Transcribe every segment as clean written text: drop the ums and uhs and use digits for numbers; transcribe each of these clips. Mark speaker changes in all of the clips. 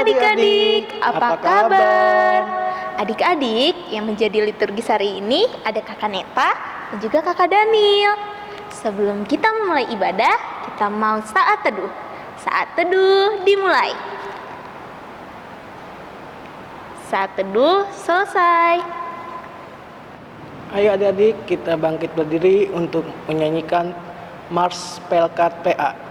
Speaker 1: adik-adik, apa kabar? Adik-adik yang menjadi liturgis hari ini ada Kakak Neta dan juga Kakak Daniel. Sebelum kita memulai ibadah, kita mau saat teduh. Saat teduh dimulai. Saat teduh selesai.
Speaker 2: Ayo adik-adik, kita bangkit berdiri untuk menyanyikan Mars Pelkat PA.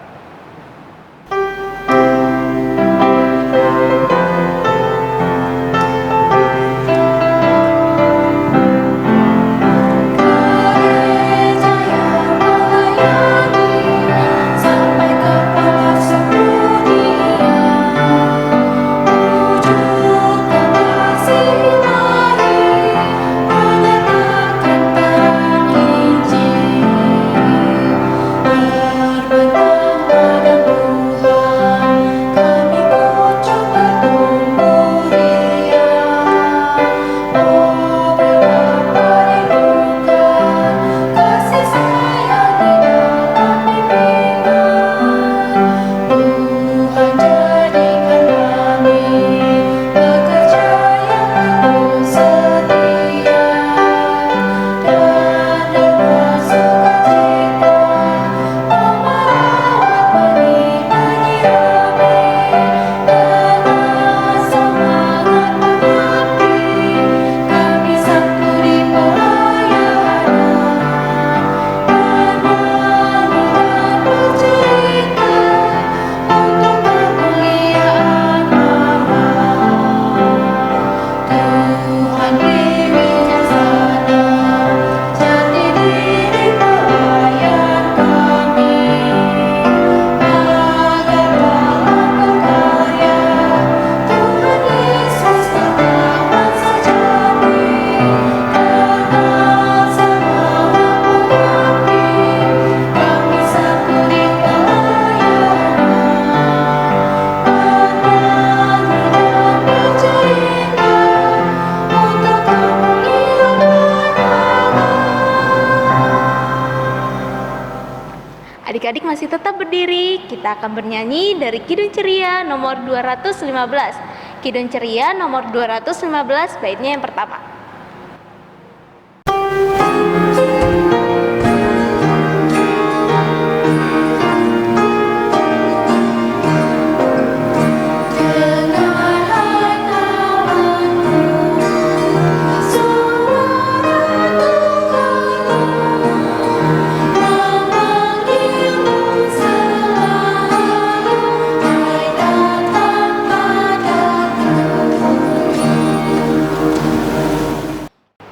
Speaker 1: Adik-adik masih tetap berdiri, kita akan bernyanyi dari Kidung Ceria nomor 215. Kidung Ceria nomor 215, baitnya yang pertama.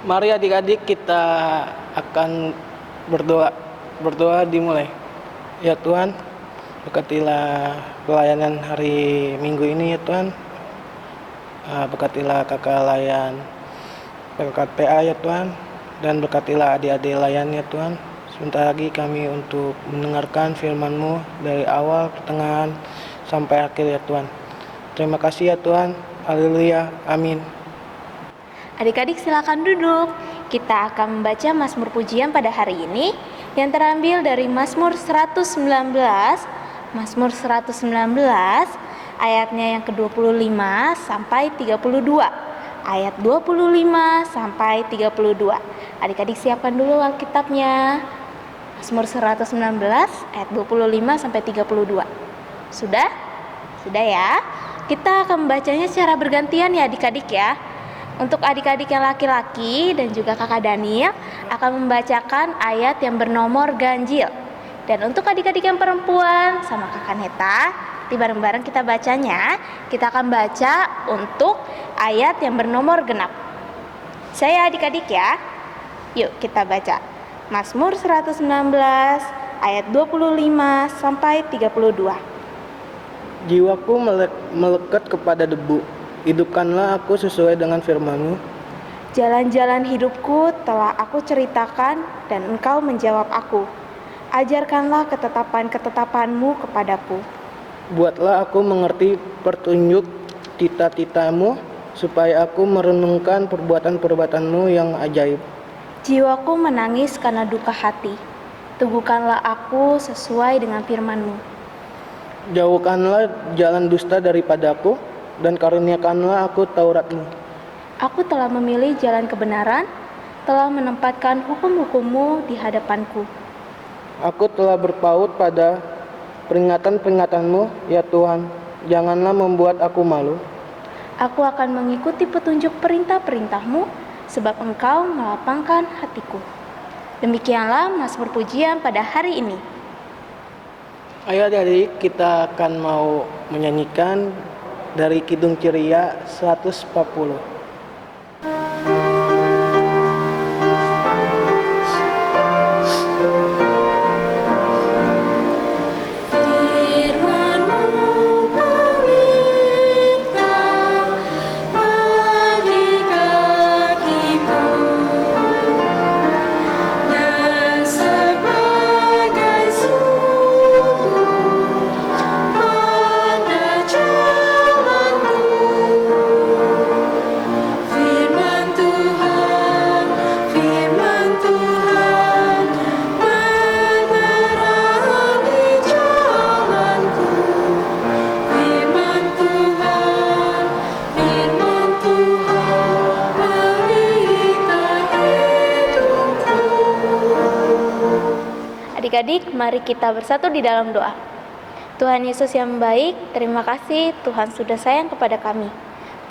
Speaker 2: Mari adik-adik, kita akan berdoa dimulai. Ya Tuhan, berkatilah pelayanan hari Minggu ini ya Tuhan. Berkatilah kakak layan Pelkat PA ya Tuhan, dan berkatilah adik-adik layan ya Tuhan. Sebentar lagi kami untuk mendengarkan firman-Mu dari awal, pertengahan, sampai akhir ya Tuhan. Terima kasih ya Tuhan. Haleluya. Amin.
Speaker 1: Adik-adik silakan duduk. Kita akan membaca Mazmur pujian pada hari ini yang terambil dari Mazmur 119. Mazmur 119 ayatnya yang ke-25 sampai 32. Ayat 25 sampai 32. Adik-adik siapkan dulu Alkitabnya. Mazmur 119 ayat 25 sampai 32. Sudah? Sudah ya? Kita akan membacanya secara bergantian ya adik-adik ya. Untuk adik-adik yang laki-laki dan juga kakak Daniel akan membacakan ayat yang bernomor ganjil. Dan untuk adik-adik yang perempuan sama kakak Neta, bareng-bareng kita bacanya. Kita akan baca untuk ayat yang bernomor genap. Saya adik-adik ya. Yuk kita baca. Mazmur 119 ayat 25 sampai 32.
Speaker 2: Jiwaku melekat kepada debu. Hidupkanlah aku sesuai dengan firman-Mu.
Speaker 1: Jalan-jalan hidupku telah aku ceritakan dan Engkau menjawab aku. Ajarkanlah ketetapan-ketetapan-Mu kepadaku.
Speaker 2: Buatlah aku mengerti petunjuk tita-tita-Mu, supaya aku merenungkan perbuatan-perbuatan-Mu yang ajaib.
Speaker 1: Jiwaku menangis karena duka hati. Teguhkanlah aku sesuai dengan firman-Mu.
Speaker 2: Jauhkanlah jalan dusta daripadaku, dan karuniakanlah aku Taurat-Mu.
Speaker 1: Aku telah memilih jalan kebenaran, telah menempatkan hukum-hukum-Mu di hadapanku.
Speaker 2: Aku telah berpaut pada peringatan-peringatan-Mu, ya Tuhan. Janganlah membuat aku malu.
Speaker 1: Aku akan mengikuti petunjuk perintah-perintah-Mu, sebab Engkau melapangkan hatiku. Demikianlah Mazmur pujian pada hari ini.
Speaker 2: Ayo adik-adik, kita akan mau menyanyikan dari Kidung Ceria 140.
Speaker 1: Adik-adik, mari kita bersatu di dalam doa. Tuhan Yesus yang baik, terima kasih Tuhan sudah sayang kepada kami.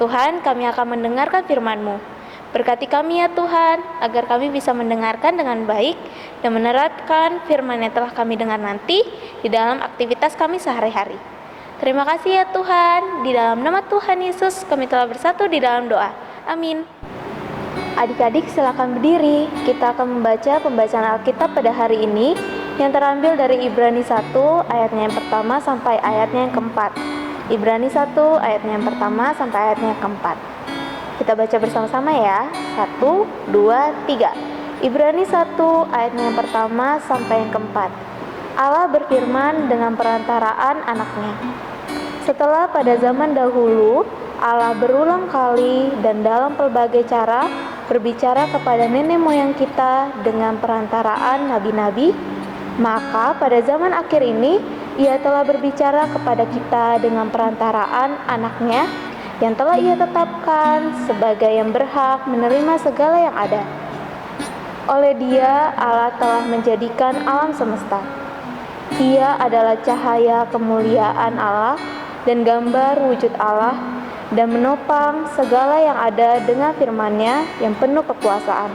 Speaker 1: Tuhan, kami akan mendengarkan firman-Mu. Berkati kami ya Tuhan, agar kami bisa mendengarkan dengan baik dan menerapkan firman yang telah kami dengar nanti di dalam aktivitas kami sehari-hari. Terima kasih ya Tuhan, di dalam nama Tuhan Yesus kami telah bersatu di dalam doa. Amin. Adik-adik silakan berdiri, kita akan membaca pembacaan Alkitab pada hari ini yang terambil dari Ibrani 1 ayatnya yang pertama sampai ayatnya yang keempat. Ibrani 1 ayatnya yang pertama sampai ayatnya yang keempat. Kita baca bersama-sama ya. 1, 2, 3. Ibrani 1 ayatnya yang pertama sampai yang keempat. Allah berfirman dengan perantaraan anaknya. Setelah pada zaman dahulu Allah berulang kali dan dalam pelbagai cara berbicara kepada nenek moyang kita dengan perantaraan nabi-nabi, maka pada zaman akhir ini Ia telah berbicara kepada kita dengan perantaraan anaknya yang telah Ia tetapkan sebagai yang berhak menerima segala yang ada. Oleh Dia Allah telah menjadikan alam semesta. Ia adalah cahaya kemuliaan Allah dan gambar wujud Allah, dan menopang segala yang ada dengan firman-Nya yang penuh kekuasaan.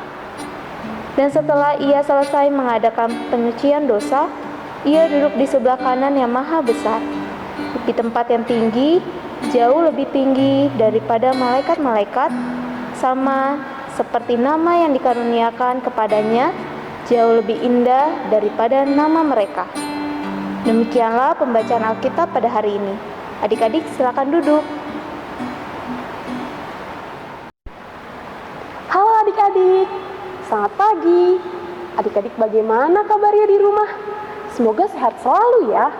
Speaker 1: Dan setelah Ia selesai mengadakan penyucian dosa, Ia duduk di sebelah kanan yang maha besar, di tempat yang tinggi, jauh lebih tinggi daripada malaikat-malaikat, sama seperti nama yang dikaruniakan kepadanya, jauh lebih indah daripada nama mereka. Demikianlah pembacaan Alkitab pada hari ini. Adik-adik silakan duduk.
Speaker 3: Halo adik-adik, selamat pagi. Adik-adik bagaimana kabarnya di rumah? Semoga sehat selalu ya.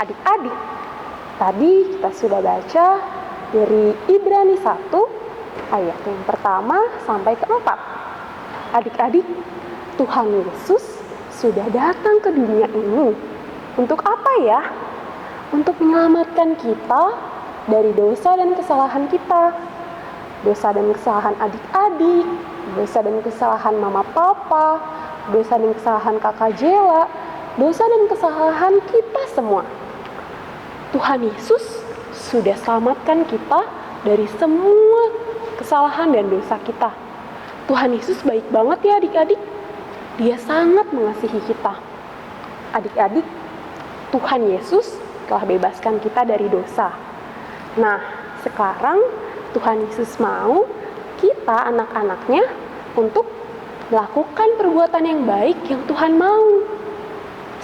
Speaker 3: Adik-adik, tadi kita sudah baca dari Ibrani 1 ayat yang pertama sampai keempat. Adik-adik, Tuhan Yesus sudah datang ke dunia ini. Untuk apa ya? Untuk menyelamatkan kita dari dosa dan kesalahan kita. Dosa dan kesalahan adik-adik, dosa dan kesalahan mama papa, dosa dan kesalahan kakak Jela, dosa dan kesalahan kita semua. Tuhan Yesus sudah selamatkan kita dari semua kesalahan dan dosa kita. Tuhan Yesus baik banget ya adik-adik. Dia sangat mengasihi kita. Adik-adik, Tuhan Yesus telah bebaskan kita dari dosa. Nah, sekarang Tuhan Yesus mau kita anak-anaknya untuk melakukan perbuatan yang baik yang Tuhan mau.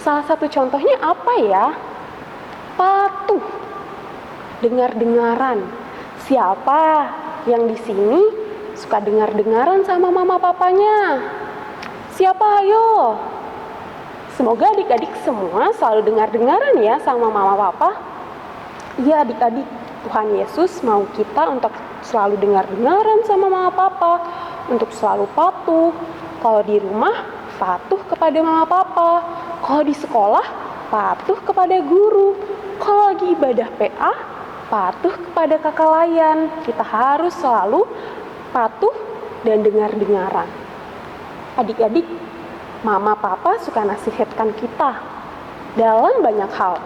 Speaker 3: Salah satu contohnya apa ya? Patuh. Dengar-dengaran. Siapa yang di sini suka dengar-dengaran sama mama papanya? Siapa ayo? Semoga adik-adik semua selalu dengar-dengaran ya sama mama papa. Iya adik-adik, Tuhan Yesus mau kita untuk selalu dengar-dengaran sama mama papa, untuk selalu patuh. Kalau di rumah, patuh kepada mama papa. Kalau di sekolah, patuh kepada guru. Kalau lagi ibadah PA, Patuh kepada kakak layan, kita harus selalu patuh dan dengar-dengaran. Adik-adik, mama papa suka nasihatkan kita dalam banyak hal.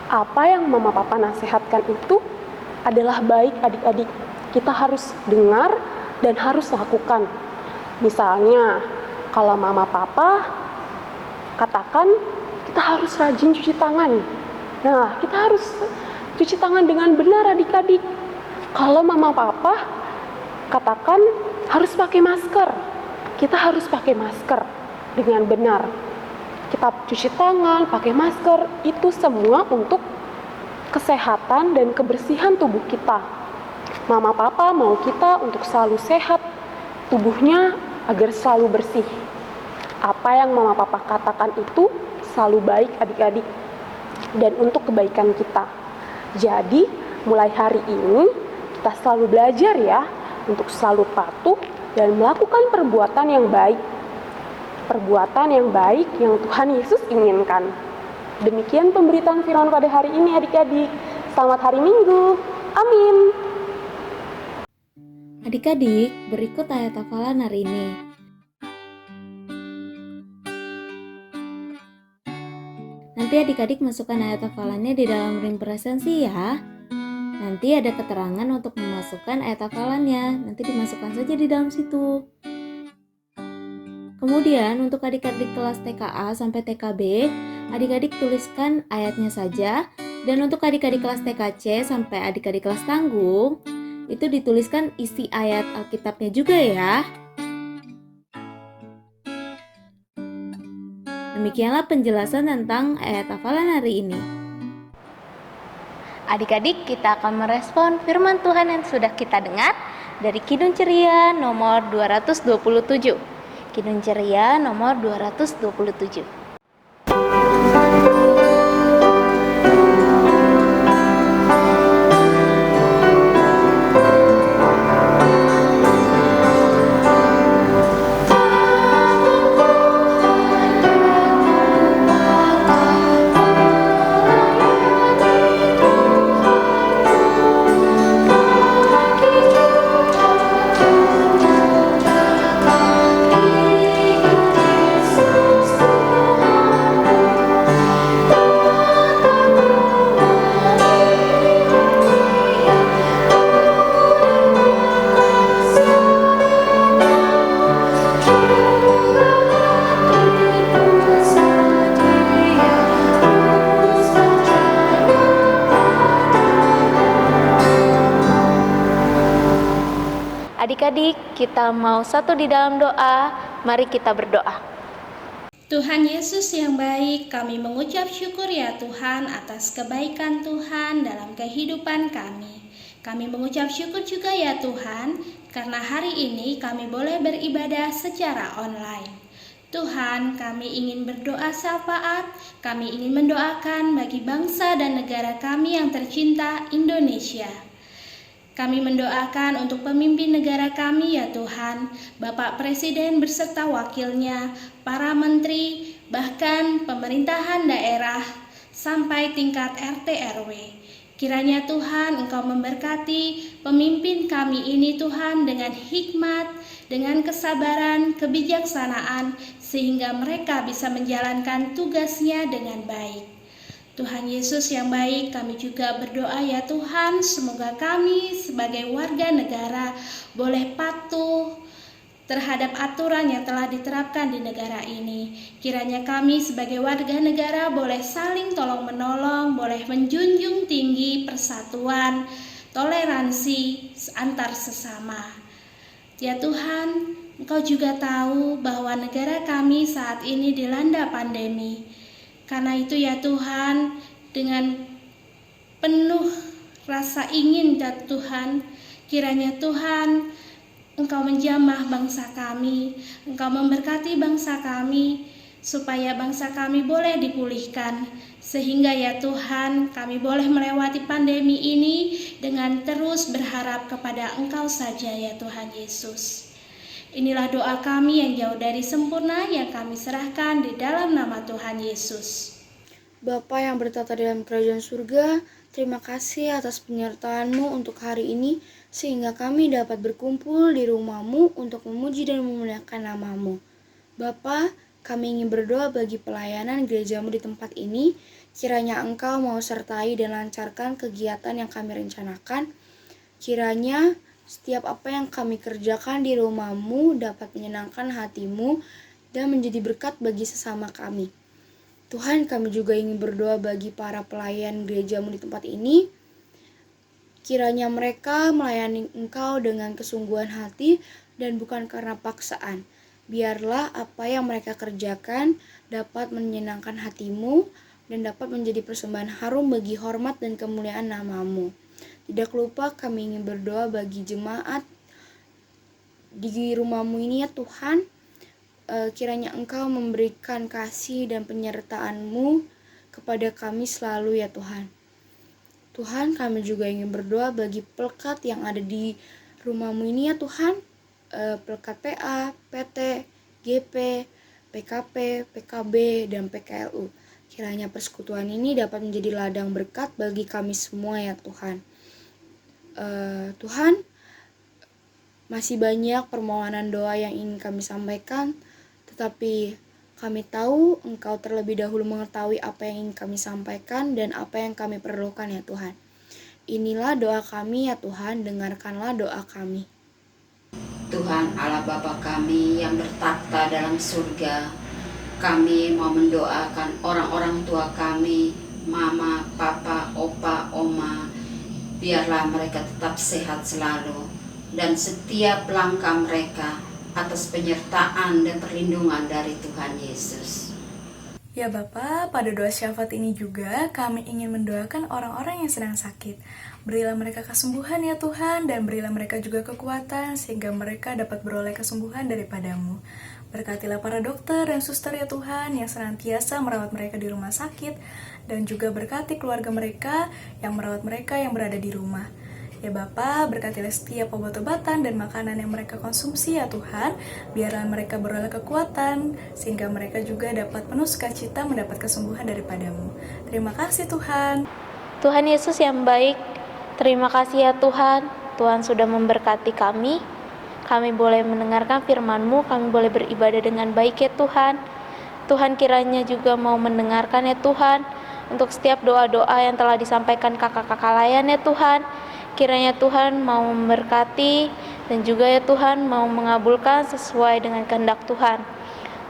Speaker 3: Apa yang mama papa nasihatkan itu adalah baik adik-adik. Kita harus dengar dan harus lakukan. Misalnya, kalau mama papa katakan kita harus rajin cuci tangan. Nah, kita harus cuci tangan dengan benar adik-adik. Kalau mama papa katakan harus pakai masker, kita harus pakai masker dengan benar. Kita cuci tangan, pakai masker, itu semua untuk kesehatan dan kebersihan tubuh kita. Mama papa mau kita untuk selalu sehat, tubuhnya agar selalu bersih. Apa yang mama papa katakan itu selalu baik adik-adik dan untuk kebaikan kita. Jadi, mulai hari ini kita selalu belajar ya untuk selalu patuh dan melakukan perbuatan yang baik. Perbuatan yang baik yang Tuhan Yesus inginkan. Demikian pemberitaan firman pada hari ini adik-adik. Selamat hari Minggu. Amin.
Speaker 1: Adik-adik, berikut ayat hafalan hari ini. Nanti adik-adik masukkan ayat hafalannya di dalam ring presensi ya. Nanti ada keterangan untuk memasukkan ayat hafalannya. Nanti dimasukkan saja di dalam situ. Kemudian untuk adik-adik kelas TKA sampai TKB, adik-adik tuliskan ayatnya saja. Dan untuk adik-adik kelas TKC sampai adik-adik kelas tanggung, itu dituliskan isi ayat Alkitabnya juga ya. Demikianlah penjelasan tentang ayat hafalan hari ini. Adik-adik, kita akan merespon firman Tuhan yang sudah kita dengar dari Kidung Ceria nomor 227. Kidung Ceria nomor 227. Adik-adik, kita mau satu di dalam doa. Mari kita berdoa.
Speaker 4: Tuhan Yesus yang baik, kami mengucap syukur ya Tuhan atas kebaikan Tuhan dalam kehidupan kami. Kami mengucap syukur juga ya Tuhan, karena hari ini kami boleh beribadah secara online. Tuhan, kami ingin berdoa syafaat, kami ingin mendoakan bagi bangsa dan negara kami yang tercinta, Indonesia. Kami mendoakan untuk pemimpin negara kami ya Tuhan, Bapak Presiden beserta wakilnya, para menteri, bahkan pemerintahan daerah, sampai tingkat RT RW. Kiranya Tuhan Engkau memberkati pemimpin kami ini Tuhan dengan hikmat, dengan kesabaran, kebijaksanaan, sehingga mereka bisa menjalankan tugasnya dengan baik. Tuhan Yesus yang baik, kami juga berdoa ya Tuhan, semoga kami sebagai warga negara boleh patuh terhadap aturan yang telah diterapkan di negara ini. Kiranya kami sebagai warga negara boleh saling tolong-menolong, boleh menjunjung tinggi persatuan, toleransi antar sesama. Ya Tuhan, Engkau juga tahu bahwa negara kami saat ini dilanda pandemi. Karena itu ya Tuhan, dengan penuh rasa ingin dan Tuhan, kiranya Tuhan Engkau menjamah bangsa kami, Engkau memberkati bangsa kami, supaya bangsa kami boleh dipulihkan. Sehingga ya Tuhan, kami boleh melewati pandemi ini dengan terus berharap kepada Engkau saja ya Tuhan Yesus. Inilah doa kami yang jauh dari sempurna yang kami serahkan di dalam nama Tuhan Yesus.
Speaker 5: Bapa yang bertata dalam kerajaan surga, terima kasih atas penyertaan-Mu untuk hari ini, sehingga kami dapat berkumpul di rumah-Mu untuk memuji dan memuliakan nama-Mu. Bapa, kami ingin berdoa bagi pelayanan gereja-Mu di tempat ini, kiranya Engkau mau sertai dan lancarkan kegiatan yang kami rencanakan. Kiranya setiap apa yang kami kerjakan di rumah-Mu dapat menyenangkan hati-Mu dan menjadi berkat bagi sesama kami. Tuhan, kami juga ingin berdoa bagi para pelayan gereja-Mu di tempat ini. Kiranya mereka melayani Engkau dengan kesungguhan hati dan bukan karena paksaan. Biarlah apa yang mereka kerjakan dapat menyenangkan hati-Mu dan dapat menjadi persembahan harum bagi hormat dan kemuliaan nama-Mu. Tidak lupa kami ingin berdoa bagi jemaat di rumah-Mu ini ya Tuhan. Kiranya Engkau memberikan kasih dan penyertaan-Mu kepada kami selalu ya Tuhan. Tuhan, kami juga ingin berdoa bagi pelekat yang ada di rumah-Mu ini ya Tuhan. Pelekat PA, PT, GP, PKP, PKB, dan PKLU. Kiranya persekutuan ini dapat menjadi ladang berkat bagi kami semua ya Tuhan. Tuhan, masih banyak permohonan doa yang ingin kami sampaikan, tetapi kami tahu Engkau terlebih dahulu mengetahui apa yang ingin kami sampaikan dan apa yang kami perlukan ya Tuhan. Inilah doa kami ya Tuhan, dengarkanlah doa kami.
Speaker 6: Tuhan Allah Bapa kami yang bertakhta dalam surga, kami mau mendoakan orang-orang tua kami, mama, papa, opa, oma, biarlah mereka tetap sehat selalu dan setiap langkah mereka atas penyertaan dan perlindungan dari Tuhan Yesus.
Speaker 7: Ya Bapa, pada doa syafaat ini juga kami ingin mendoakan orang-orang yang sedang sakit. Berilah mereka kesembuhan ya Tuhan, dan berilah mereka juga kekuatan sehingga mereka dapat beroleh kesembuhan daripada-Mu. Berkatilah para dokter dan suster ya Tuhan yang senantiasa merawat mereka di rumah sakit, dan juga berkati keluarga mereka yang merawat mereka yang berada di rumah. Ya Bapa, berkatilah setiap obat-obatan dan makanan yang mereka konsumsi ya Tuhan, biarlah mereka beroleh kekuatan, sehingga mereka juga dapat penuh sukacita mendapat kesembuhan daripada-Mu. Terima kasih Tuhan.
Speaker 1: Tuhan Yesus yang baik, terima kasih ya Tuhan. Tuhan sudah memberkati kami. Kami boleh mendengarkan firman-Mu, kami boleh beribadah dengan baik ya Tuhan. Tuhan kiranya juga mau mendengarkan ya Tuhan, untuk setiap doa-doa yang telah disampaikan kakak-kakak layan ya Tuhan. Kiranya Tuhan mau memberkati dan juga ya Tuhan mau mengabulkan sesuai dengan kehendak Tuhan.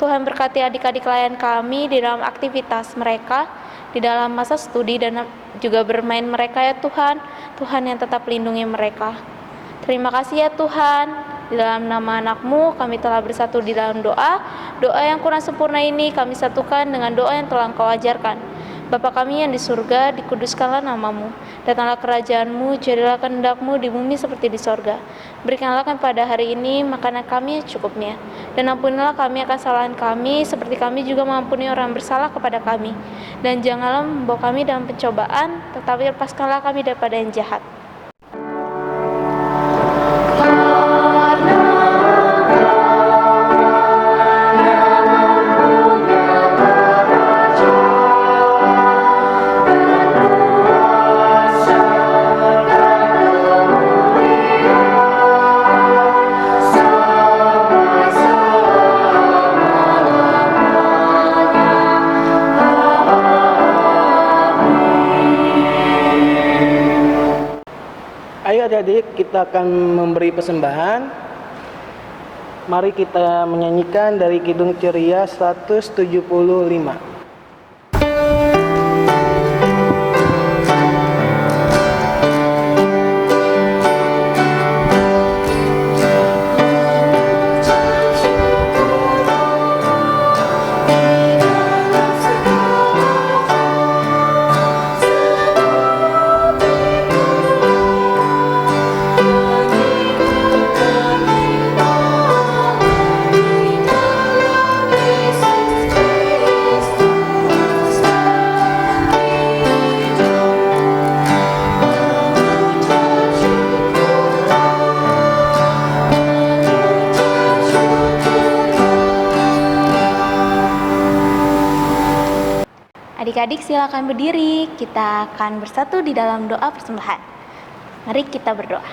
Speaker 1: Tuhan berkati adik-adik layan kami di dalam aktivitas mereka, di dalam masa studi dan juga bermain mereka ya Tuhan. Tuhan yang tetap lindungi mereka. Terima kasih ya Tuhan. Di dalam nama anak-Mu kami telah bersatu di dalam doa. Doa yang kurang sempurna ini kami satukan dengan doa yang telah Engkau ajarkan. Bapa kami yang di surga, dikuduskanlah nama-Mu. Datanglah kerajaan-Mu, jadilah kehendak-Mu di bumi seperti di sorga. Berikanlah kami pada hari ini makanan kami cukupnya. Dan ampunilah kami akan kesalahan kami, seperti kami juga mengampuni orang bersalah kepada kami. Dan janganlah membawa kami dalam pencobaan, tetapi lepaskanlah kami daripada yang jahat.
Speaker 2: Ayo adik-adik, kita akan memberi persembahan. Mari kita menyanyikan dari Kidung Ceria 175.
Speaker 8: Yesus Kristus
Speaker 1: Adik-adik silakan berdiri, kita akan bersatu di dalam doa persembahan. Mari kita berdoa.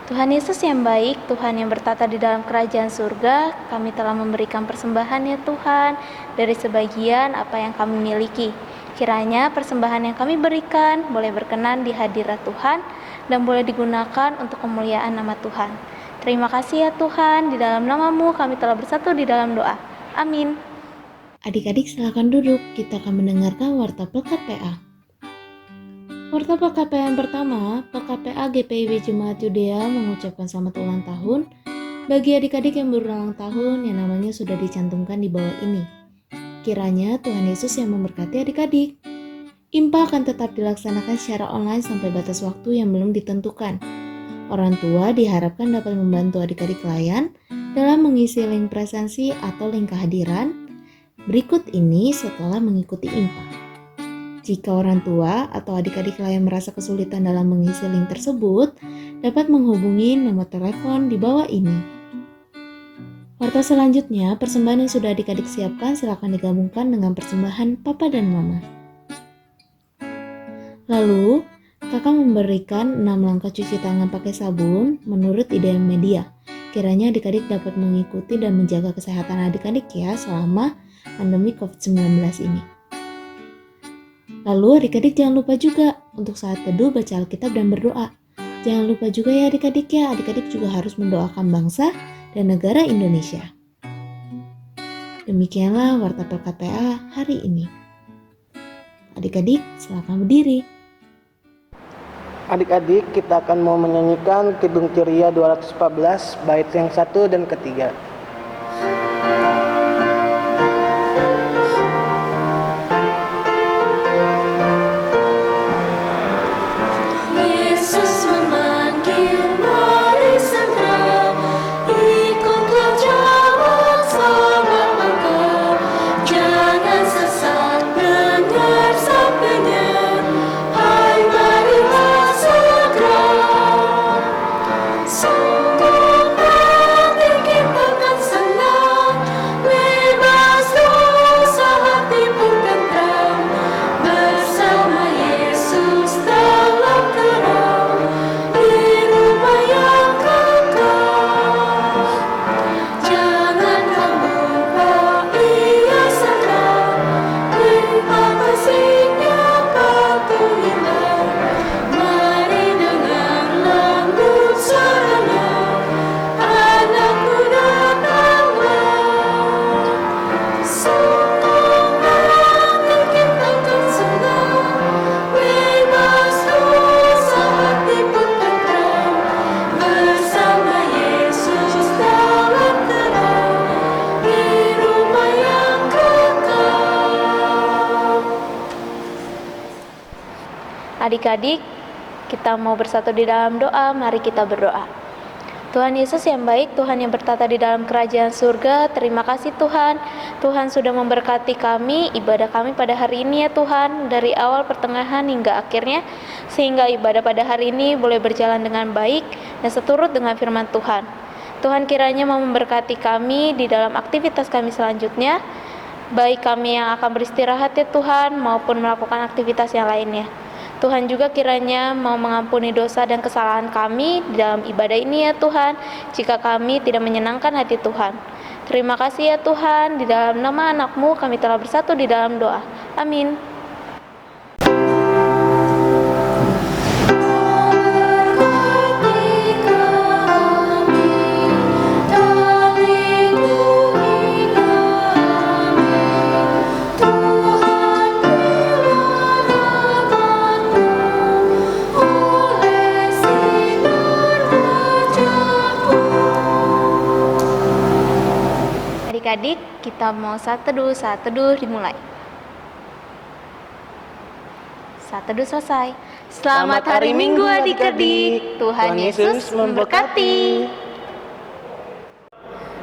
Speaker 1: Tuhan Yesus yang baik, Tuhan yang bertata di dalam kerajaan surga, kami telah memberikan persembahan ya Tuhan, dari sebagian apa yang kami miliki. Kiranya persembahan yang kami berikan boleh berkenan di hadirat Tuhan dan boleh digunakan untuk kemuliaan nama Tuhan. Terima kasih ya Tuhan, di dalam nama-Mu kami telah bersatu di dalam doa. Amin.
Speaker 8: Adik-adik silakan duduk, kita akan mendengarkan warta Pekat PA. Warta Pekat PA yang pertama, Pekat PA GPIB Jemaat Yudea mengucapkan selamat ulang tahun bagi adik-adik yang berulang tahun yang namanya sudah dicantumkan di bawah ini. Kiranya Tuhan Yesus yang memberkati adik-adik. IMPA akan tetap dilaksanakan secara online sampai batas waktu yang belum ditentukan. Orang tua diharapkan dapat membantu adik-adik layan dalam mengisi link presensi atau link kehadiran berikut ini setelah mengikuti IMPA. Jika orang tua atau adik-adik layan merasa kesulitan dalam mengisi link tersebut, dapat menghubungi nomor telepon di bawah ini. Warta selanjutnya, persembahan yang sudah adik-adik siapkan silakan digabungkan dengan persembahan Papa dan Mama. Lalu, kakak memberikan 6 langkah cuci tangan pakai sabun menurut ide media. Kiranya adik-adik dapat mengikuti dan menjaga kesehatan adik-adik ya selama pandemi COVID-19 ini. Lalu adik-adik jangan lupa juga untuk saat teduh baca Alkitab dan berdoa. Jangan lupa juga ya adik-adik ya, adik-adik juga harus mendoakan bangsa dan negara Indonesia. Demikianlah warta Pekat PA hari ini. Adik-adik silakan berdiri.
Speaker 2: Adik-adik, kita akan mau menyanyikan Kidung Ceria 214 bait yang 1 dan ketiga.
Speaker 1: Adik-adik, kita mau bersatu di dalam doa, mari kita berdoa. Tuhan Yesus yang baik, Tuhan yang bertata di dalam kerajaan surga, terima kasih Tuhan. Tuhan sudah memberkati kami, ibadah kami pada hari ini ya Tuhan, dari awal, pertengahan hingga akhirnya, sehingga ibadah pada hari ini boleh berjalan dengan baik dan seturut dengan firman Tuhan. Tuhan kiranya mau memberkati kami di dalam aktivitas kami selanjutnya, baik kami yang akan beristirahat ya Tuhan, maupun melakukan aktivitas yang lainnya. Tuhan juga kiranya mau mengampuni dosa dan kesalahan kami di dalam ibadah ini ya Tuhan, jika kami tidak menyenangkan hati Tuhan. Terima kasih ya Tuhan, di dalam nama anak-Mu kami telah bersatu di dalam doa. Amin. Adik-adik, kita mau saat teduh dimulai. Saat teduh selesai. Selamat hari Minggu adik-adik. Tuhan Yesus memberkati.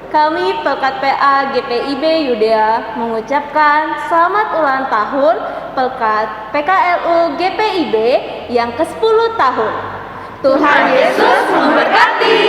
Speaker 1: Kami Pekat PA GPIB Yudea mengucapkan selamat ulang tahun Pekat PKLU GPIB yang ke-10 tahun. Tuhan Yesus memberkati.